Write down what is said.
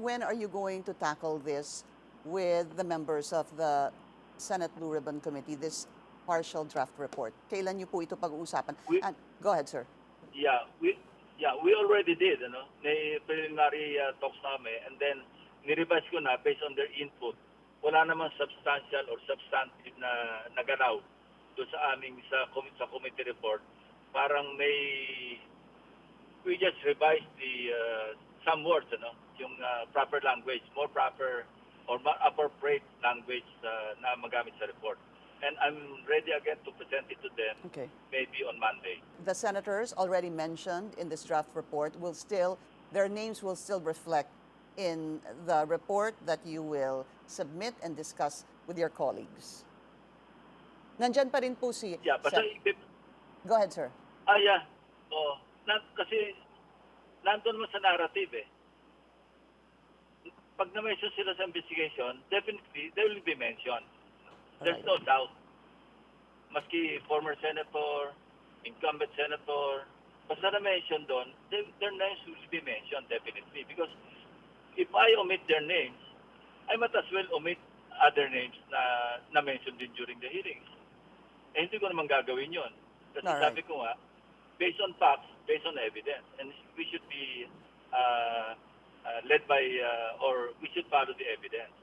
when are you going to tackle this with the members of the Senate Blue Ribbon Committee, this partial draft report? Kailan niyo po ito pag-uusapan? We, And go ahead, sir. yeah, we already did, ano? May preliminary talks namin, and then nirevise ko na based on their input. Wala namang substantial or substantive na nagalaw doon sa aming sa committee report. Parang we just revised the some words, ano? Yung proper language, more proper or more appropriate language na magamit sa report. And I'm ready again to present it to them Okay. maybe on Monday. The senators already mentioned in this draft report their names will still reflect in the report that you will submit and discuss with your colleagues. Nandyan pa rin po si... Yeah, basta Go ahead, sir. yeah. Oh, kasi nandun mo sa narrative eh. Pag na-mention sila sa investigation, definitely they will be mentioned. There's no doubt. Maski former senator, incumbent senator, basta na-mention doon, their names will be mentioned definitely. Because if I omit their names, I might as well omit other names na na-mention din during the hearings. Eh, hindi ko naman gagawin yun. Kasi sabi ko nga, based on facts, based on evidence, and we should be led by, or we should follow the evidence.